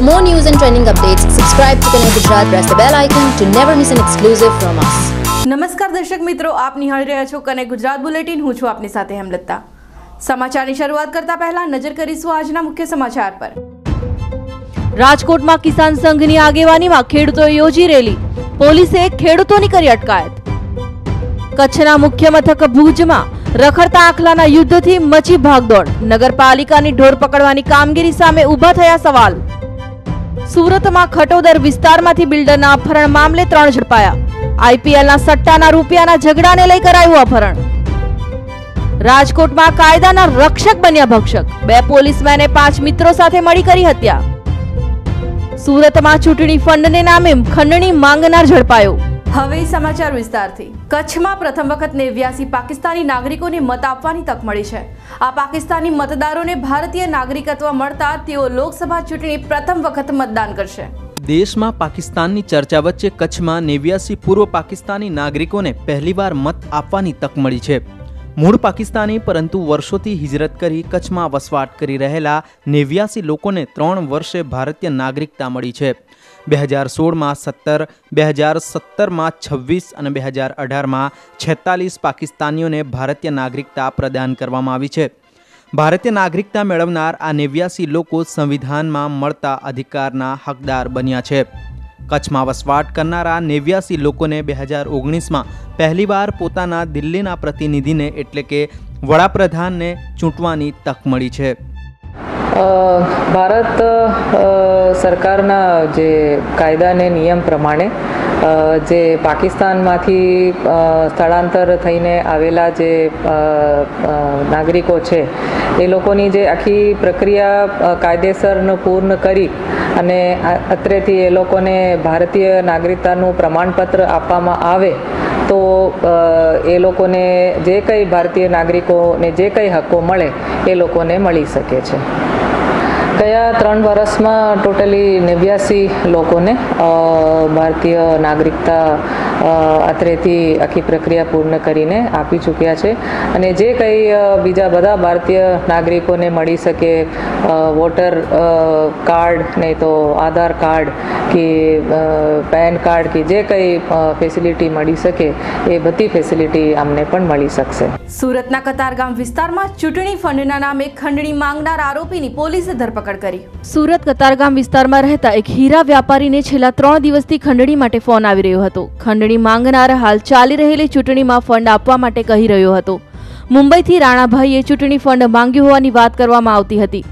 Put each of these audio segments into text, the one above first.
For more news and trending updates, subscribe to Connect Gujarat. Press the bell icon to never miss an exclusive from us. નમસ્કાર દર્શક મિત્રો, આપ નિહાળી રહ્યા છો કનેક્ટ ગુજરાત બુલેટિન. હું છું આપની સાથે હેમલતા. સમાચારની શરૂઆત કરતા પહેલા નજર કરીશું આજના મુખ્ય સમાચાર પર. રાજકોટમાં કિસાન સંઘની આગેવાનીમાં ખેડૂતોએ યોજી રેલી. પોલીસે ખેડૂતોની કરી અટકાયત. કચ્છના મુખ્ય મથક ભુજમાં રખડતા આખલાના યુદ્ધથી મચી ભાગદોડ. નગરપાલિકાની ઢોર પકડવાની કામગીરી સામે ઊભા થયા સવાલ. સુરતમાં ખટોદર વિસ્તારમાંથી બિલ્ડરના અપહરણ મામલે 3 ઝડપાયા. આઈપીએલના સટ્ટાના રૂપિયાના ઝઘડાને લઈ કરાયું અપહરણ. રાજકોટમાં કાયદાના રક્ષક બન્યા ભક્ષક. 2 પોલીસમેને 5 મિત્રો સાથે મળી કરી હત્યા. સુરતમાં ચૂંટણી ફંડને નામે ખંડણી માંગનાર ઝડપાયો. હવે સમાચાર વિસ્તારથી. કચ્છમાં પ્રથમ વખત 89 પાકિસ્તાની નાગરિકોને મત આપવાની તક મળી છે. આ પાકિસ્તાની મતદારોને ભારતીય નાગરિકત્વ મળતા તેઓ લોકસભા ચૂંટણી પ્રથમ વખત મતદાન કરશે. દેશમાં પાકિસ્તાનની ચર્ચા વચ્ચે કચ્છમાં 89 પૂર્વ પાકિસ્તાની નાગરિકોને પહેલીવાર મત આપવાની તક મળી છે. મૂળ પાકિસ્તાની પરંતુ વર્ષોથી હિજરત કરી કચ્છમાં વસવાટ કરી રહેલા 89 લોકોને 3 વર્ષે ભારતીય નાગરિકતા મળી છે. 2016માં 17, 2017માં 26 અને 2018માં 46 પાકિસ્તાનીઓને ભારતીય નાગરિકતા પ્રદાન કરવામાં આવી છે. ભારતીય નાગરિકતા મેળવનાર આ 89 લોકો સંવિધાનમાં મળતા અધિકારના હકદાર બન્યા છે. કચ્છમાં વસવાટ કરનારા 89 લોકોને 2019માં પહેલીવાર પોતાના દિલ્હીના પ્રતિનિધિને એટલે કે વડાપ્રધાનને ચૂંટવાની તક મળી છે. ભારત સરકારના જે કાયદા અને નિયમ પ્રમાણે જે પાકિસ્તાનમાંથી સ્થળાંતર થઈને આવેલા જે નાગરિકો છે એ લોકોની જે આખી પ્રક્રિયા કાયદેસર પૂર્ણ કરી અને અત્રેથી એ લોકોને ભારતીય નાગરિકતાનું પ્રમાણપત્ર આપવામાં આવે તો એ લોકોને જે કંઈ ભારતીય નાગરિકોને જે કંઈ હકો મળે એ લોકોને મળી શકે છે. ગયા 3 વર્ષમાં ટોટલી 89 લોકોને ભારતીય નાગરિકતા અત્રેથી આખી પ્રક્રિયા પૂર્ણ કરીને આપી ચૂક્યા છે. અને જે કંઈ બીજા બધા ભારતીય નાગરિકોને મળી શકે વોટર કાર્ડ નહીં તો આધાર કાર્ડ કે પેન કાર્ડ કે જે કંઈ ફેસિલિટી મળી શકે એ બધી ફેસિલિટી અમને પણ મળી શકશે. સુરતના કતારગામ વિસ્તારમાં ચૂંટણી ફંડના નામે ખંડણી માંગનાર આરોપીની પોલીસે ધરપકડ કરી. સુરત કતારગામ વિસ્તારમાં રહેતા એક હીરા વ્યાપારીને છેલ્લા 3 દિવસથી ખંડણી માટે ફોન આવી રહ્યો હતો. ખંડણી માંગનાર હાલ ચાલી રહેલી ચૂંટણીમાં ફંડ આપવા માટે કહી રહ્યો હતો. મુંબઈથી રાણાભાઈએ ચૂંટણી ફંડ માંગ્યું હોવાની વાત કરવામાં આવતી હતી.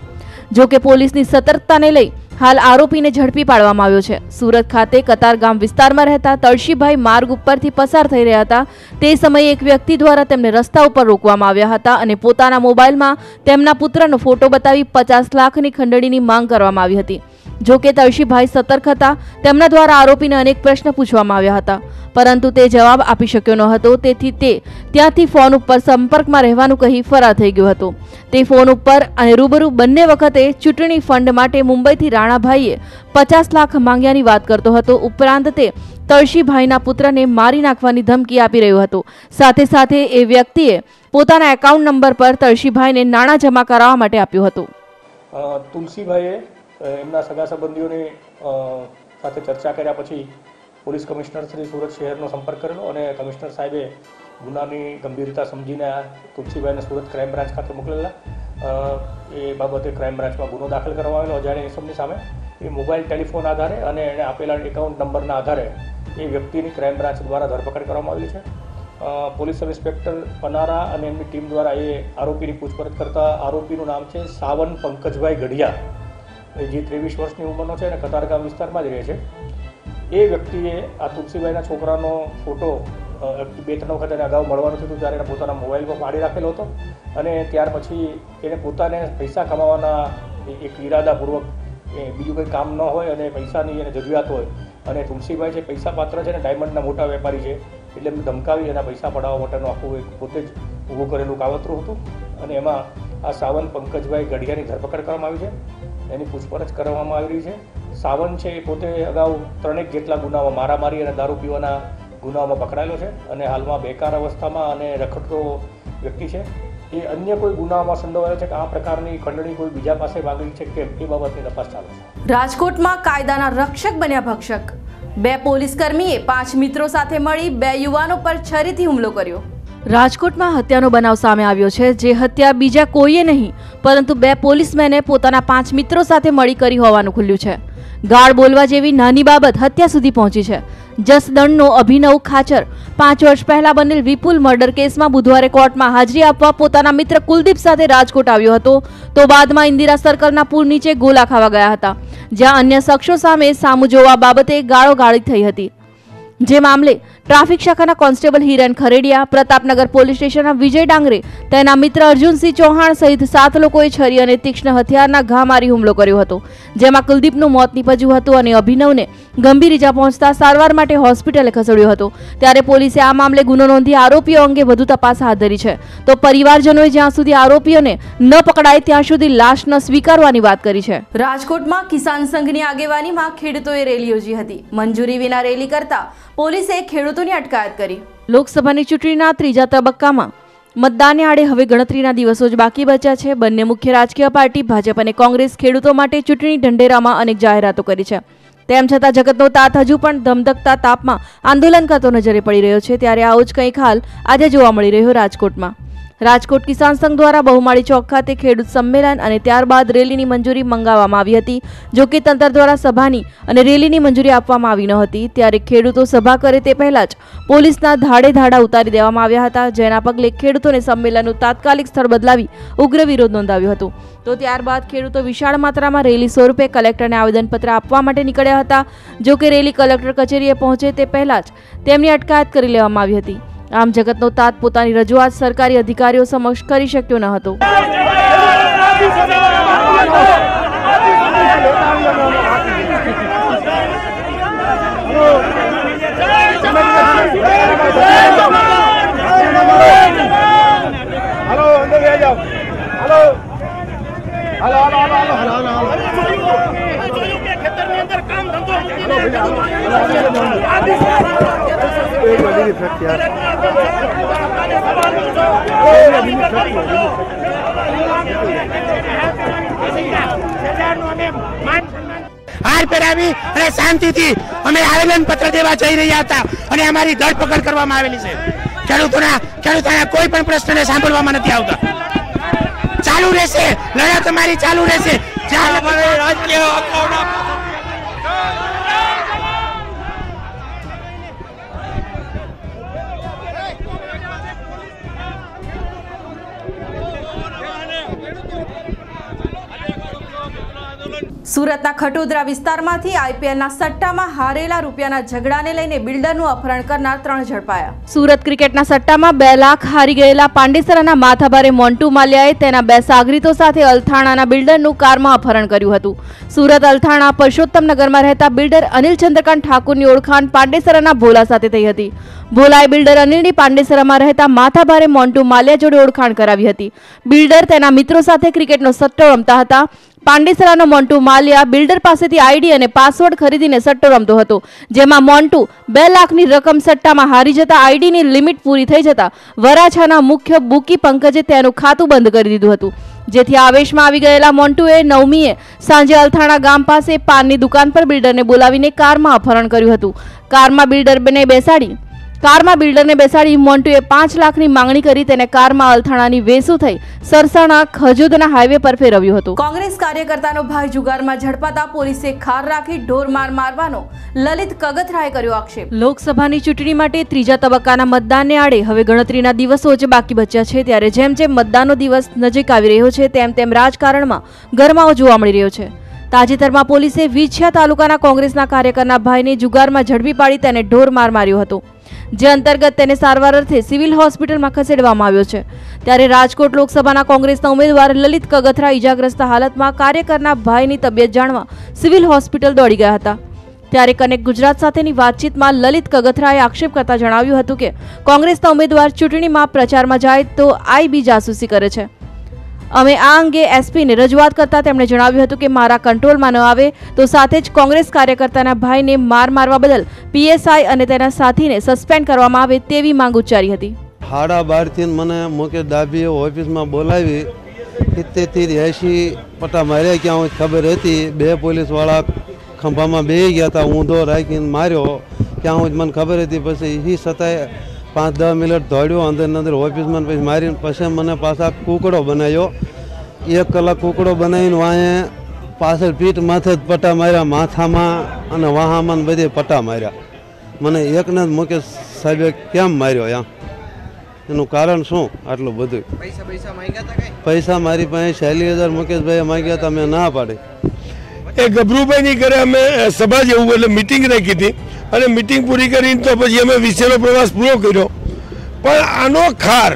જો કે પોલીસની સતર્કતાને લઈ હાલ આરોપીને ઝડપી પાડવામાં આવ્યો છે. સુરત ખાતે કતારગામ વિસ્તારમાં રહેતા તળશીભાઈ માર્ગ ઉપરથી પસાર થઈ રહ્યા હતા. તે સમયે એક વ્યક્તિ દ્વારા તેમને રસ્તા ઉપર રોકવામાં આવ્યા હતા અને પોતાના મોબાઈલમાં તેમના પુત્રનો ફોટો બતાવી 50 લાખની ખંડણીની માંગ કરવામાં આવી હતી. જો કે તળશીભાઈ સતર્ક હતા. તેમના દ્વારા આરોપીને અનેક પ્રશ્ન પૂછવામાં આવ્યા હતા પરંતુ તે જવાબ આપી શક્યો ન હતો. તેથી તે ત્યાંથી ફોન ઉપર સંપર્કમાં રહેવાનું કહી ફરાર થઈ ગયો હતો. તે ફોન ઉપર અને રૂબરૂ બંને વખતે ચૂંટણી ફંડ માટે મુંબઈથી રાણાભાઈએ 50 લાખ માંગ્યાની વાત કરતો હતો. ઉપરાંત તે તળશીભાઈના પુત્રને મારી નાખવાની ધમકી આપી રહ્યો હતો. સાથે સાથે એ વ્યક્તિએ પોતાના એકાઉન્ટ નંબર પર તળશીભાઈને નાણાં જમા કરાવવા માટે આપ્યું હતું. તુલસીભાઈએ એમના સગા સંબંધીઓની સાથે ચર્ચા કર્યા પછી પોલીસ કમિશનર શ્રી સુરત શહેરનો સંપર્ક કરેલો અને કમિશનર સાહેબે ગુનાની ગંભીરતા સમજીને તુલસીભાઈને સુરત ક્રાઇમ બ્રાન્ચ ખાતે મોકલેલા. એ બાબતે ક્રાઇમ બ્રાન્ચમાં ગુનો દાખલ કરવામાં આવેલો અજાણ્યા ઇસમની સામે. એ મોબાઈલ ટેલિફોન આધારે અને એણે આપેલા એકાઉન્ટ નંબરના આધારે એ વ્યક્તિની ક્રાઇમ બ્રાન્ચ દ્વારા ધરપકડ કરવામાં આવેલી છે. પોલીસ સબ ઇન્સ્પેક્ટર પનારા અને એમની ટીમ દ્વારા એ આરોપીની પૂછપરછ કરતા આરોપીનું નામ છે સાવન પંકજભાઈ ગઢિયા, જે 23 વર્ષની ઉંમરનો છે અને કતારગામ વિસ્તારમાં જ રહે છે. એ વ્યક્તિએ આ તુલસીભાઈના છોકરાનો ફોટો 2-3 વખત એને અગાઉ મળવાનું થયું ત્યારે એને પોતાના મોબાઈલમાં પાડી રાખેલો હતો અને ત્યાર પછી એને પોતાને પૈસા કમાવાના એક ઈરાદાપૂર્વક બીજું કંઈ કામ ન હોય અને પૈસાની એને જરૂરિયાત હોય અને તુલસીભાઈ છે પૈસા પાત્ર છે ને ડાયમંડના મોટા વેપારી છે એટલે એમને ધમકાવી એના પૈસા પડાવવા માટેનું આખું એક પોતે જ ઊભું કરેલું કાવતરું હતું અને એમાં આ સાવન પંકજભાઈ ગઢિયાની ધરપકડ કરવામાં આવી છે. એની પૂછપરછ કરવામાં આવી રહી છે. સાવન છે એ પોતે અગાઉ 3 જેટલા ગુનામાં મારામારી અને દારૂ પીવાના ગુનાઓમાં પકડાયેલો છે અને હાલમાં બેકાર અવસ્થામાં અને રખડતો વ્યક્તિ છે. એ અન્ય કોઈ ગુનામાં સંડોવાયેલા છે કે આ પ્રકારની ખંડણી કોઈ બીજા પાસે માંગેલી છે કે એ બાબતની તપાસ ચાલુ છે। રાજકોટમાં કાયદાના રક્ષક બન્યા ભક્ષક। 2 પોલીસકર્મીએ 5 મિત્રો સાથે મળી 2 યુવાનો પર છરીથી હુમલો કર્યો। રાજકોટમાં હત્યાનો બનાવ સામે આવ્યો છે, જે હત્યા બીજા કોઈએ નહીં પરંતુ 2 પોલીસમેને પોતાના 5 મિત્રો સાથે મળી કરી હોવાનું ખુલ્યું છે। ગાળ બોલવા જેવી નાની બાબત હત્યા સુધી પહોંચી છે। જસદણનો અભિનવ ખાચર 5 વર્ષ પહેલા બનેલ વિપુલ મર્ડર કેસમાં બુધવારે કોર્ટમાં હાજરી આપવા પોતાના મિત્ર કુલદીપ સાથે રાજકોટ આવ્યો હતો, તો બાદમાં ઇન્દિરા સર્કલના પુલ નીચે ગોલા ખાવા ગયા હતા, જ્યાં અન્ય શખ્સો સામે સામું જોવા બાબતે ગાળોગાળી થઈ હતી। જે મામલે ટ્રાફિક શાખાના કોન્સ્ટેબલ હિરેન ખરેડિયા, પ્રતાપનગર પોલીસ સ્ટેશનના વિજય ડાંગરે, તેના મિત્ર અર્જુનસિંહ ચૌહાણ સહિત 7 લોકોએ છરી અને તીક્ષ્ણ હથિયારના ઘા મારી હુમલો કર્યો હતો, જેમાં કુલદીપનું મોત નીપજ્યું હતું અને અભિનવને ગંભીર ઈજા પહોંચતા સારવાર માટે હોસ્પિટલે ખસેડ્યો હતો। ત્યારે પોલીસે આ મામલે ગુનો નોંધી આરોપીઓ અંગે વધુ તપાસ હાથ ધરી છે, તો પરિવારજનોએ જ્યાં સુધી આરોપીઓને ન પકડાય ત્યાં સુધી લાશ ન સ્વીકારવાની વાત કરી છે। રાજકોટમાં કિસાન સંઘની આગેવાનીમાં ખેડૂતોએ રેલી યોજી હતી। મંજૂરી વિના રેલી કરતા પોલીસે ખેડૂતોની અટકાયત કરી। લોકસભાની ચૂંટણીના 3જા તબક્કામાં મતદાનને આડે હવે ગણતરીના દિવસો જ બાકી બચ્યા છે। બંને મુખ્ય રાજકીય પાર્ટી ભાજપ અને કોંગ્રેસ ખેડૂતો માટે ચૂંટણી ઢંઢેરામાં અનેક જાહેરાતો કરી છે। તેમ છતાં જગતનો તાત હજુ પણ ધમધકતા તાપમાં આંદોલન કરતો નજરે પડી રહ્યો છે। ત્યારે આવો જ કંઈક હાલ આજે જોવા મળી રહ્યો રાજકોટમાં। રાજકોટ કિસાન સંઘ દ્વારા બહુમાળી ચોક ખાતે ખેડૂત સંમેલન અને ત્યારબાદ રેલીની મંજૂરી મંગાવવામાં આવી હતી, જો કે તંત્ર દ્વારા સભાની અને રેલીની મંજૂરી આપવામાં આવી ન હતી। ત્યારે ખેડૂતો સભા કરે તે પહેલા જ પોલીસના ધાડે ધાડા ઉતારી દેવામાં આવ્યા હતા, જેના પગલે ખેડૂતોને સંમેલનનું તાત્કાલિક સ્થળ બદલાવી ઉગ્ર વિરોધ નોંધાવ્યો હતો। તો ત્યારબાદ ખેડૂતો વિશાળ માત્રામાં રેલી સ્વરૂપે કલેક્ટરને આવેદનપત્ર આપવા માટે નીકળ્યા હતા, જો કે રેલી કલેક્ટર કચેરીએ પહોંચે તે પહેલા જ તેમની અટકાયત કરી લેવામાં આવી હતી। આમ જગતનો તાત પોતાની રજૂઆત સરકારી અધિકારીઓ સમક્ષ કરી શક્યો ન હતો। હાર પહેરાવી અને શાંતિથી અમે આવેદન પત્ર દેવા જઈ રહ્યા હતા અને અમારી ધરપકડ કરવામાં આવેલી છે। ખેડૂતોના કોઈ પણ પ્રશ્નને સાંભળવામાં નથી આવતા। ચાલુ રહેશે, લડત અમારી ચાલુ રહેશે। સુરતના ખટોદરા વિસ્તારમાંથી આઈપીએલના સટ્ટામાં હારેલા રૂપિયાના ઝઘડાને લઈને બિલ્ડરનું અપહરણ કરનાર 3 ઝડપાયા। સુરત ક્રિકેટના સટ્ટામાં 2 લાખ હારી ગયેલા પાંડેસરાના માથાભારે મોન્ટુ માલ્યાએ તેના 2 સાગરીતો સાથે અલથાણાના બિલ્ડરનું કારમાં અપહરણ કર્યું હતું। સુરત અલથાણા પરસોત્તમનગરમાં રહેતા બિલ્ડર અનિલ ચંદ્રકાંત ઠાકુરની ઓળખાણ પાંડેસરાના ભોલા સાથે થઈ હતી। ભોલાએ બિલ્ડર અનિલની પાંડેસરામાં રહેતા માથાભારે મોન્ટુ માલ્યા જોડે ઓળખાણ કરાવી હતી। બિલ્ડર તેના મિત્રો સાથે ક્રિકેટનો સટ્ટો રમતા હતા। પાંડેસરાનો મોન્ટુ માલ્યા બિલ્ડર પાસેથી આઈડી અને પાસવર્ડ ખરીદીને સટ્ટો રમતો હતો, જેમાં મોન્ટુ 2 લાખની રકમ સટ્ટામાં હારી જતા આઈડીની લિમિટ પૂરી થઈ જતા વરાછાના મુખ્ય બુકી પંકજે તેનું ખાતું બંધ કરી દીધું હતું, જેથી આવેશમાં આવી ગયેલા મોન્ટુએ 9મીએ સાંજે અલથાણા ગામ પાસે પાનની દુકાન પર બિલ્ડરને બોલાવીને કારમાં અપહરણ કર્યું હતું। કારમાં બિલ્ડરને બેસાડી મોન્ટુએ 5 લાખની માંગણી કરી તેને કારમાં અલથાણાની વેસુ થઈ સરસાણા ખજોદના હાઈવે પર ફેરવ્યો હતો। કોંગ્રેસ કાર્યકર્તાનો ભાઈ જુગારમાં ઝડપાતા પોલીસે ખાર રાખી ઢોરમાર મારવાનો લલિત કગથરાએ કર્યો આક્ષેપ। લોકસભાની ચૂંટણી માટે 3જા તબક્કાના મતદાનને આડે હવે ગણતરીના દિવસો જ બાકી બચ્યા છે। ત્યારે જેમ જેમ મતદાનનો દિવસ નજીક આવી રહ્યો છે તેમ રાજકારણમાં ગરમાવો જોવા મળી રહ્યો છે। તાજેતરમાં પોલીસે વિછિયા તાલુકાના કોંગ્રેસના કાર્યકરના ભાઈને જુગારમાં ઝડપી પાડી તેને ઢોરમાર માર્યો હતો, જે અંતર્ગત તેને સારવાર અર્થે સિવિલ હોસ્પિટલમાં ખસેડવામાં આવ્યો છે। ત્યારે રાજકોટ લોકસભાના કોંગ્રેસના ઉમેદવાર લલિત કગથરા ઈજાગ્રસ્ત હાલતમાં કાર્યકરના ભાઈની તબિયત જાણવા સિવિલ હોસ્પિટલ દોડી ગયા હતા। ત્યારે કનેક્ટ ગુજરાત સાથેની વાતચીતમાં લલિત કગથરાએ આક્ષેપ કરતા જણાવ્યું હતું કે કોંગ્રેસના ઉમેદવાર ચૂંટણીમાં પ્રચારમાં જાય તો આઈબી જાસૂસી કરે છે। અમે આ અંગે એસપીને રજૂઆત કરતા તેમણે જણાવ્યું હતું કે મારા કંટ્રોલમાં ન આવે તો સાથે જ કોંગ્રેસ કાર્યકર્તાના ભાઈને મારવા બદલ પીએસઆઈ અને તેના સાથીને સસ્પેન્ડ કરવામાં આવે તેવી માંગ ઉચ્ચારી હતી। 12:30 મને મુકેશ ડાભીએ ઓફિસમાં બોલાવી 70 થી 80 પટ્ટા માર્યા ક્યાં હું ખબર હતી. 2 પોલીસવાળા ખંભામાં બેસી ગયા હતા, ઊંધો રાખીને માર્યો ક્યાં હું મને ખબર હતી. પછી એ છતાંય 5-10 મિનિટ દોડ્યો અંદર ઓફિસમાં, પછી મારીને પછી મને પાછા કૂકડો બનાવ્યો. 1 કલાક કૂકડો બનાવીને વાંહે પાછળ પીઠ માથે જ પટ્ટા માર્યા, માથામાં અને વાહામાં બધે પટ્ટા માર્યા. મને એકને જ મુકેશ સાહેબે કેમ માર્યો યા, એનું કારણ શું આટલું બધું? પૈસા મારી પાસે 40,000 મુકેશભાઈએ માગ્યા હતા, મેં ના પાડી. એ ગભરુભાઈની ઘરે અમે સભા જેવું એટલે મિટિંગ રાખી હતી અને મિટિંગ પૂરી કરીને તો પછી અમે વિશેનો પ્રવાસ પૂરો કર્યો. પણ આનો ખાર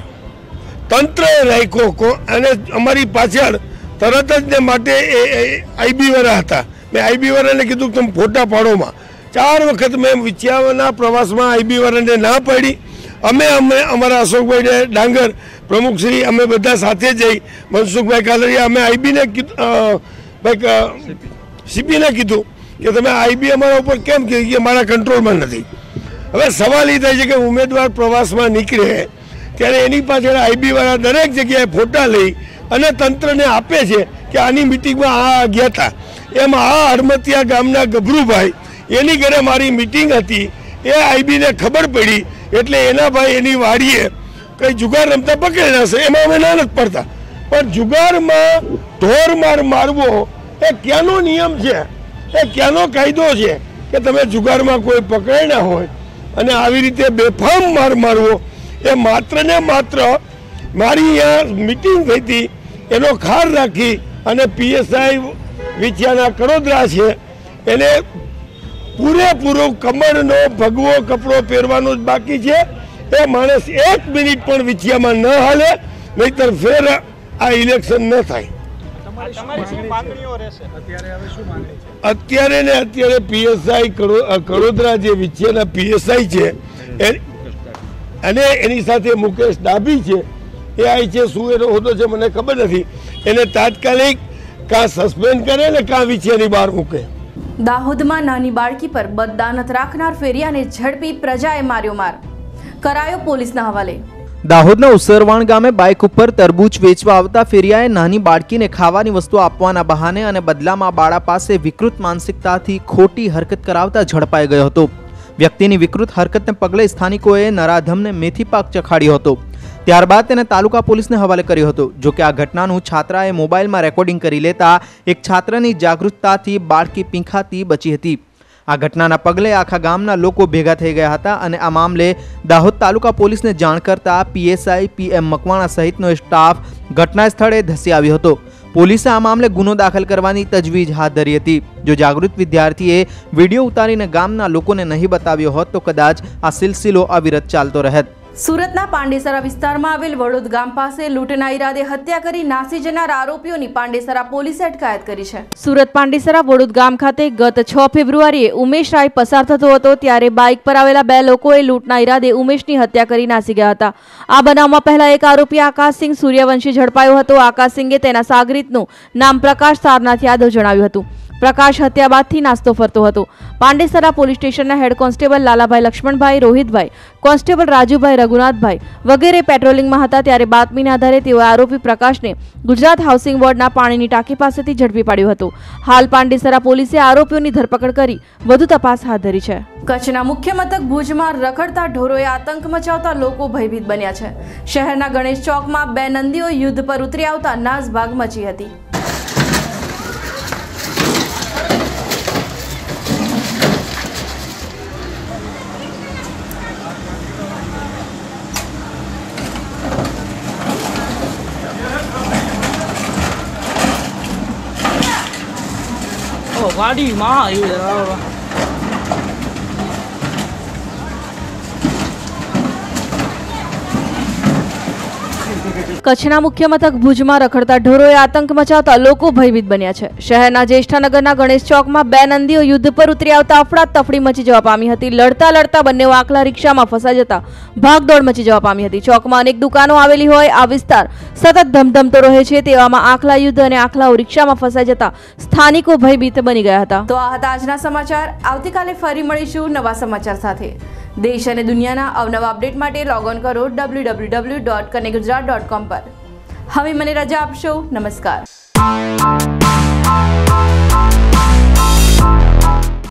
તંત્રએ રાખ્યો અને અમારી પાછળ તરત જ ને માટે આઈબી વાળા હતા. મેં આઈબી વાળાને કીધું કે તમે ફોટા પાડોમાં. 4 વખત મેં વિછાવના પ્રવાસમાં આઈબી વાળાને ના પાડી. અમે અમારા અશોકભાઈ ડાંગર પ્રમુખશ્રી અમે બધા સાથે જઈ, મનસુખભાઈ કાલરિયા, અમે આઈબીને સીપીને કીધું કે તમે આઈબી અમારા ઉપર કેમ કે મારા કંટ્રોલમાં નથી. હવે સવાલ એ થાય છે કે ઉમેદવાર પ્રવાસમાં નીકળે ત્યારે એની પાછળ આઈબી વાળા દરેક જગ્યાએ ફોટા લઈ અને તંત્રને આપે છે કે આની મિટિંગમાં આ ગયા હતા. એમાં આ હડમતિયા ગામના ગભરુભાઈ એની ઘરે મારી મિટિંગ હતી, એ આઈબીને ખબર પડી એટલે એના ભાઈ એની વાડીએ કંઈ જુગાર રમતા પકડેલા છે. એમાં અમે ના નથી પડતા, પણ જુગારમાં ઢોર મારવો એ ક્યાંનો નિયમ છે, એ ક્યાંનો કાયદો છે કે તમે જુગારમાં કોઈ પકડાય ના હોય અને આવી રીતે બેફામ મારવો? એ માત્ર ને માત્ર મારી અહીંયા મિટિંગ થઈ હતી એનો ખાર રાખી અને પીએસઆઈ વિછિયાના કડોદરા છે એને પૂરેપૂરો કમરનો ભગવો કપડો પહેરવાનો જ બાકી છે. એ માણસ 1 મિનિટ પણ વિછિયામાં ન હાલે, નહીતર ફેર આ ઇલેક્શન ન થાય. અત્યારે પીએસઆઈ કડોદરા જે વિછિયાના પીએસઆઈ છે અને એની સાથે મુકેશ ડાભી છે, એ આઈ છે. શું એનો હોદ્દો છે મને ખબર નથી. એને તાત્કાલિક કાં સસ્પેન્ડ કરે ને કાં વિછિયાની બહાર મૂકે. દાહોદમાં નાની બાળકી પર બદદાનત રાખનાર ફેરિયાને ઝડપી પ્રજાએ માર્યો માર, કરાયો પોલીસના હવાલે. દાહોદના ઉસરવાણ ગામે બાઇક ઉપર તરબૂચ વેચવા આવતા ફેરિયાએ નાની બાળકીને ખાવાની વસ્તુ આપવાના બહાને અને બદલામાં બાળા પાસે વિકૃત માનસિકતાથી ખોટી હરકત કરાવતા ઝડપાઈ ગયો હતો. વ્યક્તિની વિકૃત હરકતને પગલે સ્થાનિકોએ નરાધમને મેથી પાક ચખાડ્યો હતો. ત્યારબાદ તેને તાલુકા પોલીસને હવાલે કર્યો હતો. જોકે આ ઘટનાનું છાત્રાએ મોબાઈલમાં રેકોર્ડિંગ કરી લેતા એક છાત્રની જાગૃતતાથી બાળકી પીંખાતી બચી હતી. આ ઘટનાના પગલે આખા ગામના લોકો ભેગા થઈ ગયા હતા અને આ મામલે દાહોદ તાલુકા પોલીસને જાણ કરતા પીએસઆઈ PM મકવાણા સહિતનો સ્ટાફ ઘટના સ્થળે ધસી આવ્યો હતો. પોલીસે આ મામલે ગુનો દાખલ કરવાની તજવીજ હાથ ધરી હતી. જો જાગૃત વિદ્યાર્થીએ વિડીયો ઉતારીને ગામના લોકોને નહીં બતાવ્યો હોત તો કદાચ આ સિલસિલો અવિરત ચાલતો રહેત. સુરતના પાંડેસરા વિસ્તારમાં આવેલ વડોદ ગામ પાસે લૂંટના ઈરાદે હત્યા કરી નાસી જનાર આરોપીઓની પાંડેસરા પોલીસે અટકાયત કરી છે. સુરત પાંડેસરા વડોદ ગામ ખાતે ગત 6 ફેબ્રુઆરીએ ઉમેશ રાય પસાર થતો હતો ત્યારે બાઇક પર આવેલા 2 લોકોએ લૂંટના ઈરાદે ઉમેશની હત્યા કરી નાસી ગયા હતા. આ બનાવમાં પહેલા એક આરોપી આકાશસિંહ સૂર્યવંશી ઝડપાયો હતો. આકાશસિંહે તેના સાગરીતનું નામ પ્રકાશ સારનાથ યાદવ જણાવ્યું હતું. પ્રકાશ હત્યા બાદથી નાસ્તો ફરતો હતો. પાંડેસરા પોલીસ સ્ટેશનના હેડ કોન્સ્ટેબલ લાલાભાઈ લક્ષ્મણભાઈ, રોહિતભાઈ, કોન્સ્ટેબલ રાજુભાઈ, રઘુનાથભાઈ વગેરે પેટ્રોલિંગમાં હતા ત્યારે બાતમીના આધારે તેઓએ આરોપી પ્રકાશને ગુજરાત હાઉસિંગ બોર્ડના પાણીની ટાંકી પાસેથી ઝડપી પાડ્યો હતો. હાલ પાંડેસરા પોલીસે આરોપીઓની ધરપકડ કરી વધુ તપાસ હાથ ધરી છે. કચ્છના મુખ્ય મથક ભુજમાં રખડતા ઢોરોએ આતંક મચાવતા લોકો ભયભીત બન્યા છે. શહેરના ગણેશ ચોકમાં 2 નંદીઓ યુદ્ધ પર ઉતરી આવતા નાસભાગ મચી હતી. ગાડી માં કચ્છના મુખ્ય મથક ભુજમાં રખડતા ઢોરોએ આતંક મચાવતા લોકો ભયભીત બન્યા છે. શહેરના જ્યેષ્ઠાનગરના ગણેશ ચોકમાં 2 નંદીઓ યુદ્ધ પર ઉતરી આવતા અફડાતફડી મચી જવા પામી હતી. લડતા બંને આખલા રિક્ષામાં ફસાઈ જતા ભાગદોડ મચી જવા પામી હતી. ચોકમાં અનેક દુકાનો આવેલી હોય આ વિસ્તાર સતત ધમધમતો રહે છે. તેવામાં આખલા યુદ્ધ અને આખલાઓ રિક્ષામાં ફસાઈ જતા સ્થાનિકો ભયભીત બની ગયા હતા. તો આ હતા આજના સમાચાર. આવતીકાલે ફરી મળીશું નવા સમાચાર સાથે. દેશ અને દુનિયાના અવનવા અપડેટ માટે લોગ ઓન કરો www.kaneygujarat.com પર. હવે મને રજા આપશો. નમસ્કાર.